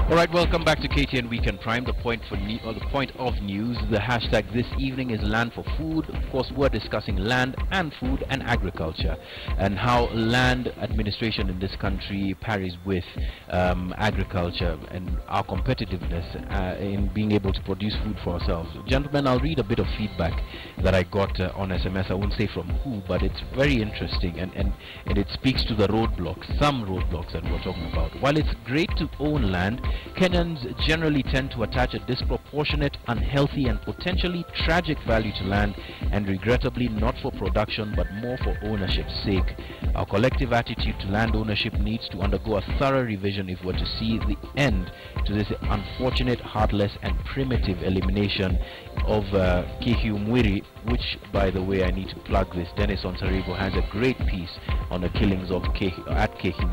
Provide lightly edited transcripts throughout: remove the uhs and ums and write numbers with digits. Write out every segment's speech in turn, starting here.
All right, welcome back to KTN Weekend Prime. The point for the point of news. The hashtag this evening is Land for Food. Of course, we're discussing land and food and agriculture, and how land administration in this country parries with agriculture and our competitiveness in being able to produce food for ourselves. Gentlemen, I'll read a bit of feedback that I got on SMS. I won't say from who, but it's very interesting, and it speaks to the roadblocks, some roadblocks that we're talking about. While it's great to own land, Kenyans generally tend to attach a disproportionate, unhealthy and potentially tragic value to land, and regrettably not for production but more for ownership's sake. Our collective attitude to land ownership needs to undergo a thorough revision if we're to see the end to this unfortunate, heartless and primitive elimination of Kehi Mwiri, which, by the way, I need to plug this. Dennis Onsarigo has a great piece on the killings of Kehi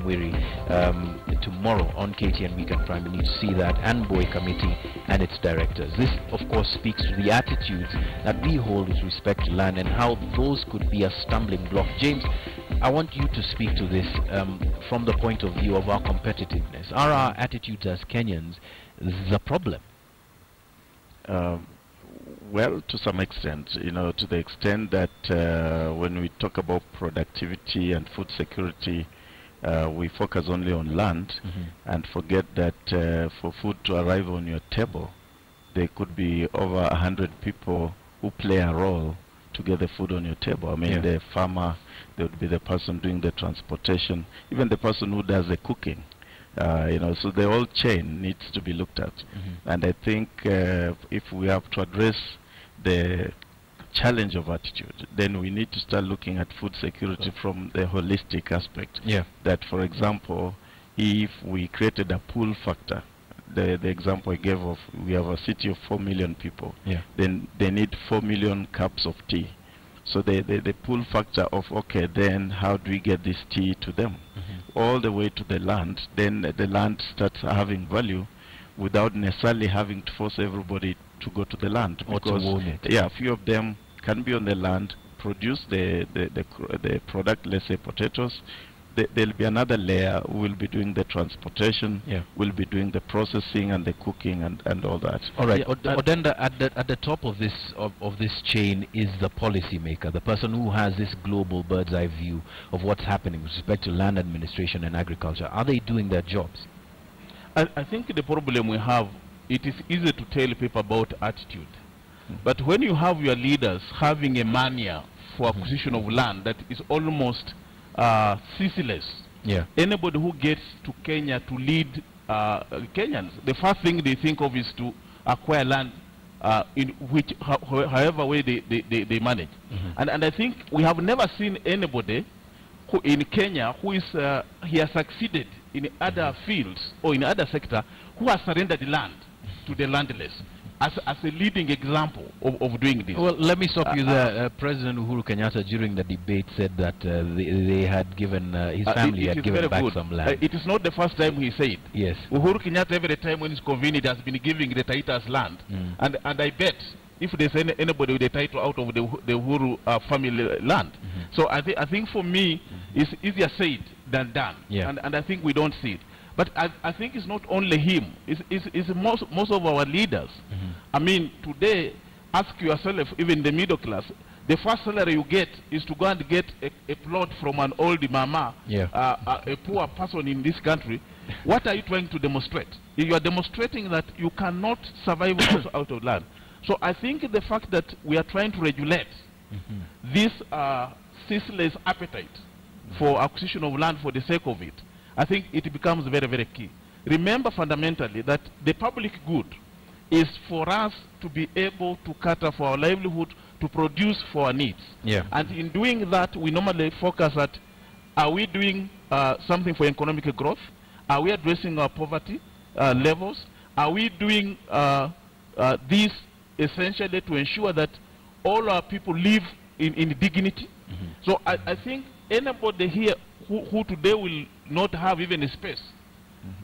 Mwiri tomorrow on KTN Weekend Prime. You need to see that, and Boy Committee and its directors. This, of course, speaks to the attitudes that we hold with respect to land and how those could be a stumbling block. James, I want you to speak to this from the point of view of our competitiveness. Are our attitudes as Kenyans the problem? Well, to some extent, to the extent that when we talk about productivity and food security, we focus only on land and forget that for food to arrive on your table, there could be over 100 people who play a role to get the food on your table. I mean, the farmer, there would be the person doing the transportation, even the person who does the cooking. So the whole chain needs to be looked at. And I think if we have to address the challenge of attitude, then we need to start looking at food security from the holistic aspect. That, for example, if we created a pull factor, the example I gave of, we have a city of 4 million people, then they need 4 million cups of tea. So the pull factor of, okay, then how do we get this tea to them? All the way to the land, then the land starts having value without necessarily having to force everybody to go to the land. Or to own it. Yeah, a few of them can be on the land, produce the product, let's say potatoes. There'll be another layer who will be doing the transportation, will be doing the processing and the cooking and all that. All right. Odenda, at the top of this chain is the policy maker, the person who has this global bird's eye view of what's happening with respect to land administration and agriculture. Are they doing their jobs? I think the problem we have, it is easy to tell people about attitude. But when you have your leaders having a mania for acquisition of land that is almost ceaseless, anybody who gets to Kenya to lead Kenyans, the first thing they think of is to acquire land in which, however way they manage. And I think we have never seen anybody who in Kenya who is he has succeeded in other fields or in other sector who has surrendered the land to the landless as a leading example of doing this. Well, let me stop you there. President Uhuru Kenyatta during the debate said that they had given, his family had given back some land. It is not the first time he said. Yes. Uhuru Kenyatta every time when he's convened has been giving the Taitas land. And I bet if there's anybody with a title out of the Uhuru family land. So I think for me, it's easier said than done. And I think we don't see it. But I think it's not only him, it's most of our leaders. I mean, today, ask yourself, even the middle class, the first salary you get is to go and get a plot from an old mama, a poor person in this country. What are you trying to demonstrate? You are demonstrating that you cannot survive out of land. So I think the fact that we are trying to regulate this ceaseless appetite for acquisition of land for the sake of it, I think it becomes very, very key. Remember fundamentally that the public good is for us to be able to cater for our livelihood, to produce for our needs. And in doing that, we normally focus at, are we doing something for economic growth? Are we addressing our poverty levels? Are we doing this essentially to ensure that all our people live in dignity? So I think anybody here who today will not have even a space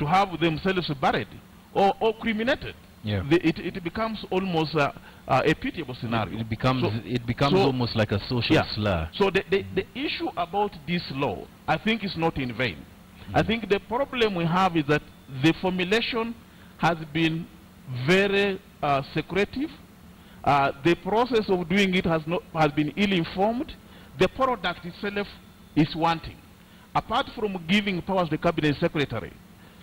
to have themselves buried or criminated, it becomes almost a pitiable scenario. It becomes almost like a social slur. So the issue about this law, I think, is not in vain. I think the problem we have is that the formulation has been very secretive. The process of doing it has been ill-informed. The product itself is wanting. Apart from giving powers to the cabinet secretary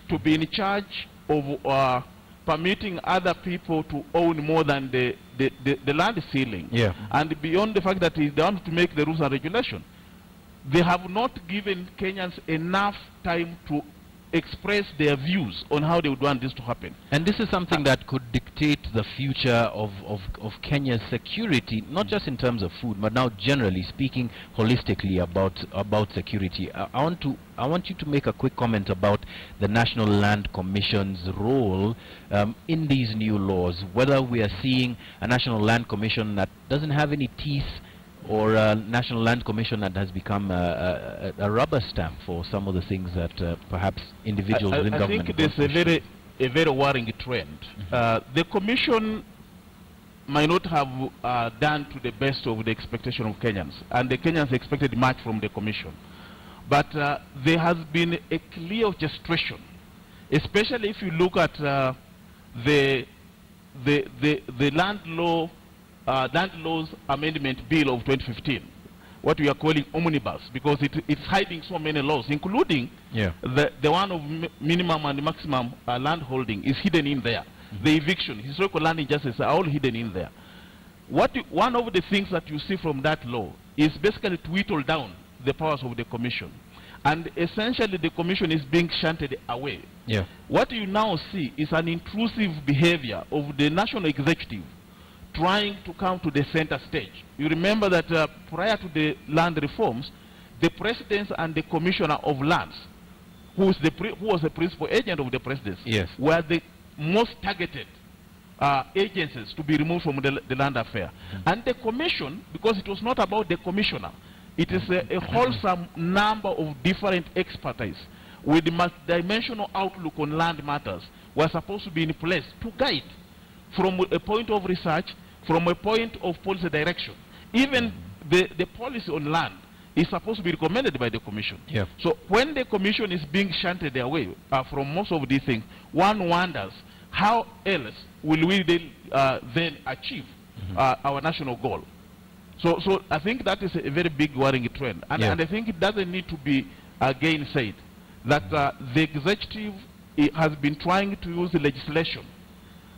to be in charge of permitting other people to own more than the land ceiling, and beyond the fact that they want to make the rules and regulation, they have not given Kenyans enough time to express their views on how they would want this to happen. And this is something that could dictate the future of Kenya's security, not just in terms of food, but now generally speaking holistically about security. I want you to make a quick comment about the National Land Commission's role in these new laws, whether we are seeing a National Land Commission that doesn't have any teeth, or a National Land Commission that has become a rubber stamp for some of the things that perhaps individuals within government. I think there's a very worrying trend. The Commission might not have done to the best of the expectation of Kenyans, and the Kenyans expected much from the Commission. But there has been a clear gestation, especially if you look at the Land Laws Amendment Bill of 2015, what we are calling omnibus, because it's hiding so many laws, including the one of minimum and maximum land holding is hidden in there. The eviction, historical land injustice are all hidden in there. One of the things that you see from that law is basically to whittle down the powers of the Commission. And essentially the Commission is being shunted away. What you now see is an intrusive behavior of the national executive trying to come to the center stage. You remember that prior to the land reforms, the President and the Commissioner of Lands, who was the principal agent of the presidency, were the most targeted agencies to be removed from the land affair. And the Commission, because it was not about the Commissioner, it is a wholesome number of different expertise with the multidimensional outlook on land matters were supposed to be in place to guide from a point of research, from a point of policy direction. Even the policy on land is supposed to be recommended by the Commission. So when the Commission is being shunted away from most of these things, one wonders how else will we then achieve our national goal. So I think that is a very big worrying trend. And I think it doesn't need to be again said that the executive has been trying to use the legislation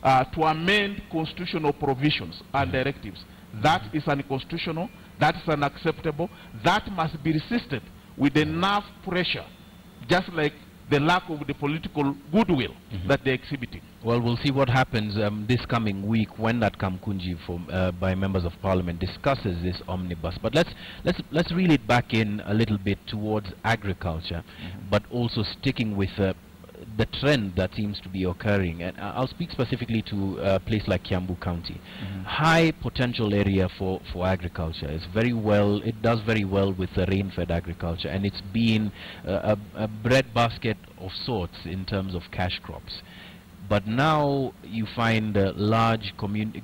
to amend constitutional provisions and directives. That is unconstitutional, that is unacceptable, that must be resisted with enough pressure, just like the lack of the political goodwill that they're exhibiting. Well, we'll see what happens this coming week when that Kamkunji by members of parliament discusses this omnibus. But let's reel it back in a little bit towards agriculture, but also sticking with the trend that seems to be occurring. And I'll speak specifically to a place like Kiambu County. High potential area for agriculture. It does very well with the rain-fed agriculture, and it's been a breadbasket of sorts in terms of cash crops. But now you find large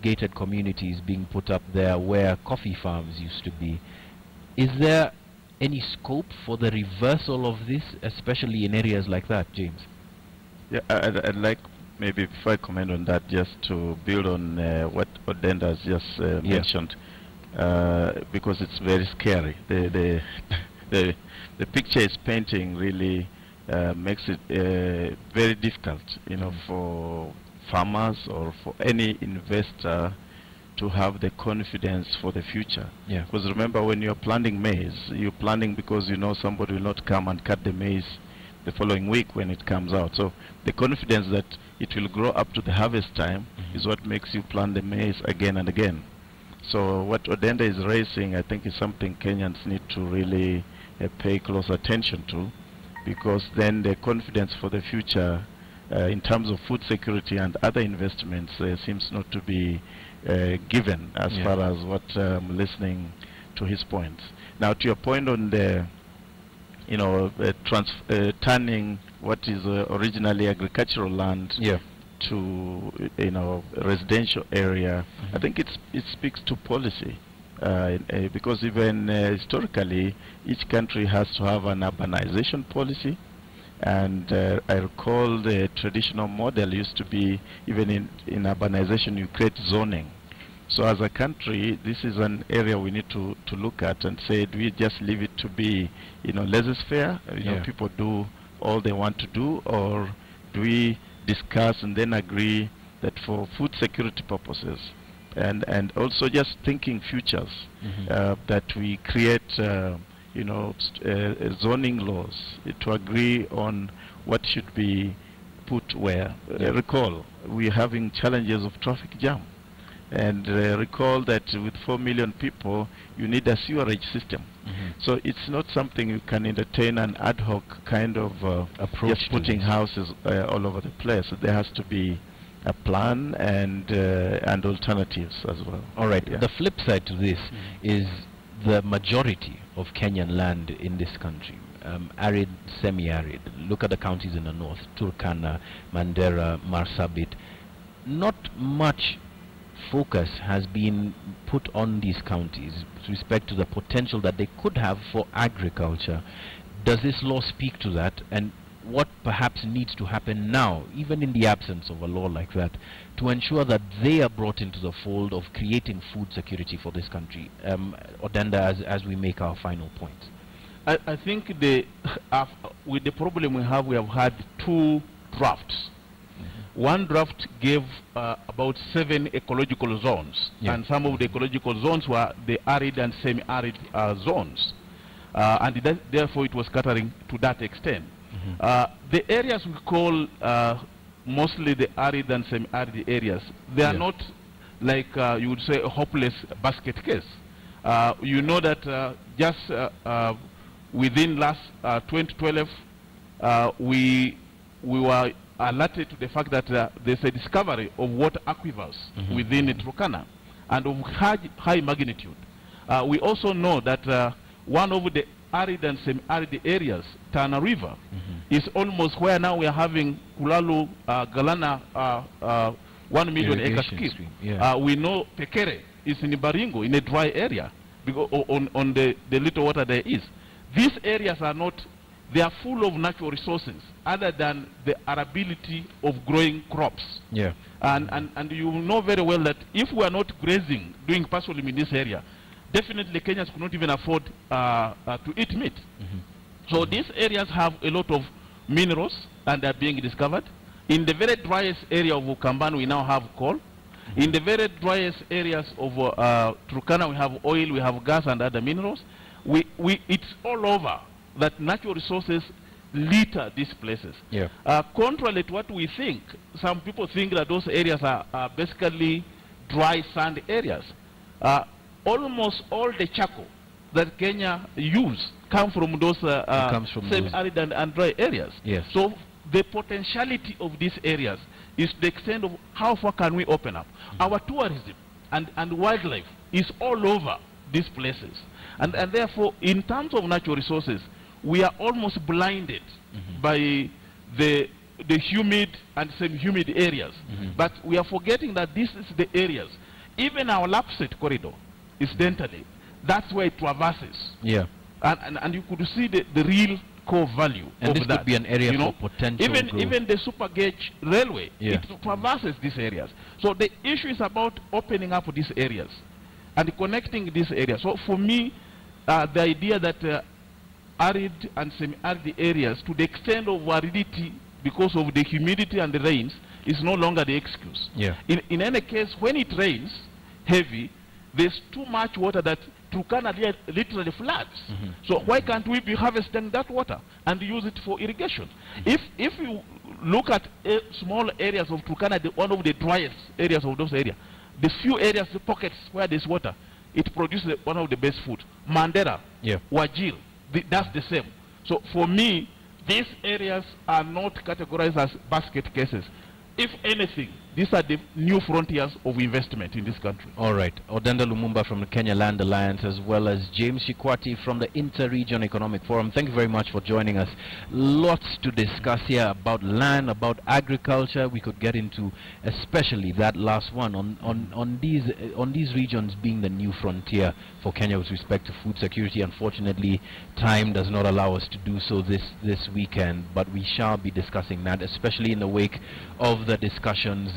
gated communities being put up there where coffee farms used to be. Is there any scope for the reversal of this, especially in areas like that, James? Yeah, I'd like, maybe before I comment on that, just to build on what Odenda has just mentioned, because it's very scary. The picture it's painting really makes it very difficult, for farmers or for any investor to have the confidence for the future. Because remember, when you're planting maize, you're planting because you know somebody will not come and cut the maize the following week when it comes out. So the confidence that it will grow up to the harvest time is what makes you plant the maize again and again. So what Odenda is raising, I think, is something Kenyans need to really pay close attention to, because then the confidence for the future in terms of food security and other investments seems not to be given as far as what I'm listening to his points. Now, to your point on the turning what is originally agricultural land to residential area, I think it speaks to policy, because even historically each country has to have an urbanization policy, And I recall the traditional model used to be, even in urbanization, you create zoning. So as a country, this is an area we need to look at and say, do we just leave it to be, laissez-faire? People do all they want to do, or do we discuss and then agree that for food security purposes, and also just thinking futures, that we create, zoning laws to agree on what should be put where. Recall, we're having challenges of traffic jam. And recall that with 4 million people, you need a sewerage system. So it's not something you can entertain an ad hoc kind of approach, just putting houses all over the place. There has to be a plan and alternatives as well. All right. The flip side to this is the majority of Kenyan land in this country. Arid, semi-arid. Look at the counties in the north: Turkana, Mandera, Marsabit. Not much focus has been put on these counties with respect to the potential that they could have for agriculture. Does this law speak to that, and what perhaps needs to happen now, even in the absence of a law like that, to ensure that they are brought into the fold of creating food security for this country? Odenda, as we make our final point. I think with the problem we have had two drafts. One draft gave about 7 ecological zones, and some of the ecological zones were the arid and semi-arid zones, and therefore it was catering to that extent. The areas we call mostly the arid and semi-arid areas, they are not like you would say a hopeless basket case. You know that just within last 2012, we were alerted to the fact that there's a discovery of water aquifers within Turkana, and of high magnitude. We also know that one of the arid and semi-arid areas, Tana River, is almost where now we are having Kulalu Galana 1 million acre scheme. We know Pekere is in Baringo, in a dry area, because on the little water there is. These areas are not, they are full of natural resources other than the ability of growing crops. And you know very well that if we are not grazing, doing pastorism in this area, definitely Kenyans could not even afford to eat meat. So these areas have a lot of minerals, and they are being discovered. In the very driest area of Ukambani, we now have coal. In the very driest areas of Turkana, we have oil, we have gas and other minerals. It's all over that natural resources litter these places. Contrary to what we think, some people think that those areas are basically dry sand areas. Almost all the charcoal that Kenya use come from those semi-arid and dry areas. So the potentiality of these areas is the extent of how far can we open up. Our tourism and wildlife is all over these places. And therefore, in terms of natural resources, we are almost blinded by the humid and semi-humid areas. But we are forgetting that this is the areas. Even our Lapset corridor, incidentally, that's where it traverses. And you could see the real core value and of this that. Could be an area for potential growth. Even the super gauge railway, it traverses these areas. So the issue is about opening up these areas and connecting these areas. So for me, the idea that arid and semi-arid areas, to the extent of aridity because of the humidity and the rains, is no longer the excuse. In any case, when it rains heavy, there's too much water that Turkana literally floods. So why can't we be harvesting that water and use it for irrigation? If you look at small areas of Turkana, one of the driest areas of those areas, the few areas, the pockets where there's water, it produces one of the best food. Mandera, Wajir, that's the same. So for me, these areas are not categorized as basket cases. If anything, these are the new frontiers of investment in this country. All right. Odenda Lumumba from the Kenya Land Alliance, as well as James Shikwati from the Inter-Region Economic Forum. Thank you very much for joining us. Lots to discuss here about land, about agriculture. We could get into especially that last one on these regions being the new frontier for Kenya with respect to food security. Unfortunately, time does not allow us to do so this weekend, but we shall be discussing that, especially in the wake of the discussions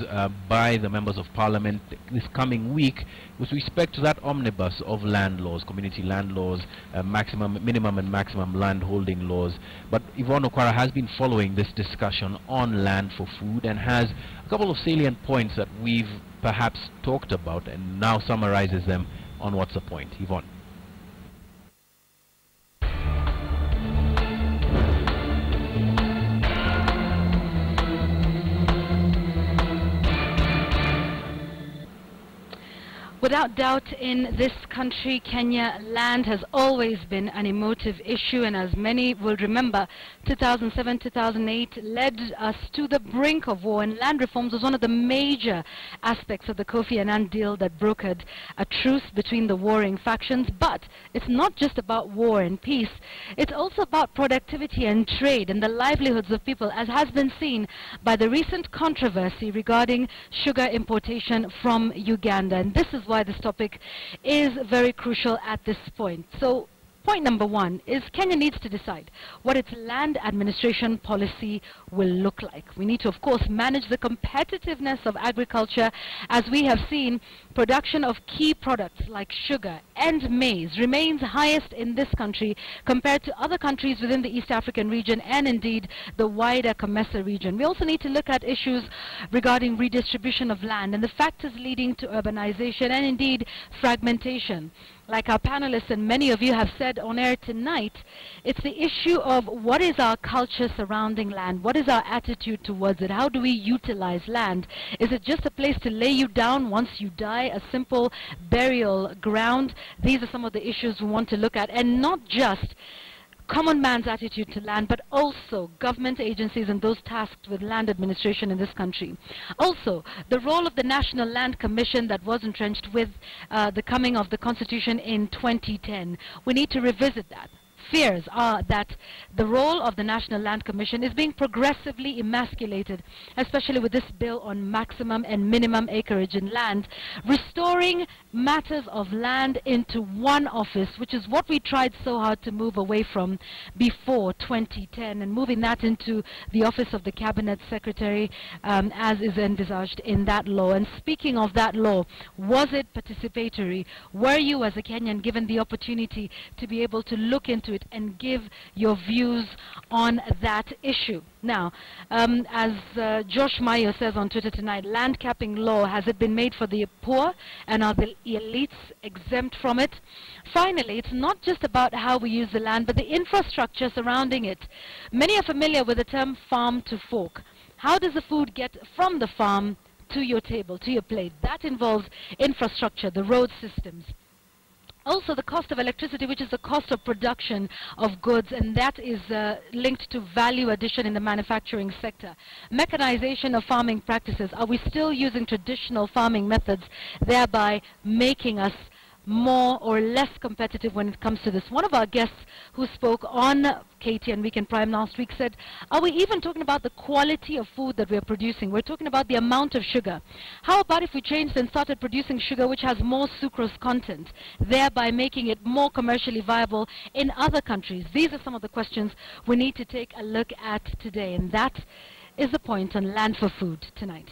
by the members of parliament this coming week with respect to that omnibus of land laws, community land laws, minimum and maximum land holding laws. But Yvonne Okwara has been following this discussion on land for food and has a couple of salient points that we've perhaps talked about and now summarizes them on What's the Point. Yvonne. Without doubt, in this country, Kenya, land has always been an emotive issue, and as many will remember, 2007-2008 led us to the brink of war, and land reforms was one of the major aspects of the Kofi Annan deal that brokered a truce between the warring factions. But it's not just about war and peace, it's also about productivity and trade and the livelihoods of people, as has been seen by the recent controversy regarding sugar importation from Uganda. And this is why this topic is very crucial at this point. So point number one is Kenya needs to decide what its land administration policy will look like. We need to, of course, manage the competitiveness of agriculture. As we have seen, production of key products like sugar and maize remains highest in this country compared to other countries within the East African region and indeed the wider COMESA region. We also need to look at issues regarding redistribution of land and the factors leading to urbanization and indeed fragmentation. Like our panelists and many of you have said on air tonight, it's the issue of what is our culture surrounding land? What is our attitude towards it? How do we utilize land? Is it just a place to lay you down once you die, a simple burial ground? These are some of the issues we want to look at, and not just common man's attitude to land, but also government agencies and those tasked with land administration in this country. Also, the role of the National Land Commission that was entrenched with the coming of the Constitution in 2010. We need to revisit that. Fears are that the role of the National Land Commission is being progressively emasculated, especially with this bill on maximum and minimum acreage in land, restoring matters of land into one office, which is what we tried so hard to move away from before 2010, and moving that into the office of the Cabinet Secretary as is envisaged in that law. And speaking of that law, was it participatory? Were you as a Kenyan given the opportunity to be able to look into it and give your views on that issue? Now, as Josh Mayo says on Twitter tonight, land capping law, has it been made for the poor, and are the elites exempt from it? Finally, it's not just about how we use the land, but the infrastructure surrounding it. Many are familiar with the term farm to fork. How does the food get from the farm to your table, to your plate? That involves infrastructure, the road systems. Also, the cost of electricity, which is the cost of production of goods, and that is linked to value addition in the manufacturing sector. Mechanization of farming practices. Are we still using traditional farming methods, thereby making us more or less competitive when it comes to this? One of our guests who spoke on KTN Weekend Prime last week said, are we even talking about the quality of food that we're producing? We're talking about the amount of sugar. How about if we changed and started producing sugar which has more sucrose content, thereby making it more commercially viable in other countries? These are some of the questions we need to take a look at today, and that is the point on Land for Food tonight.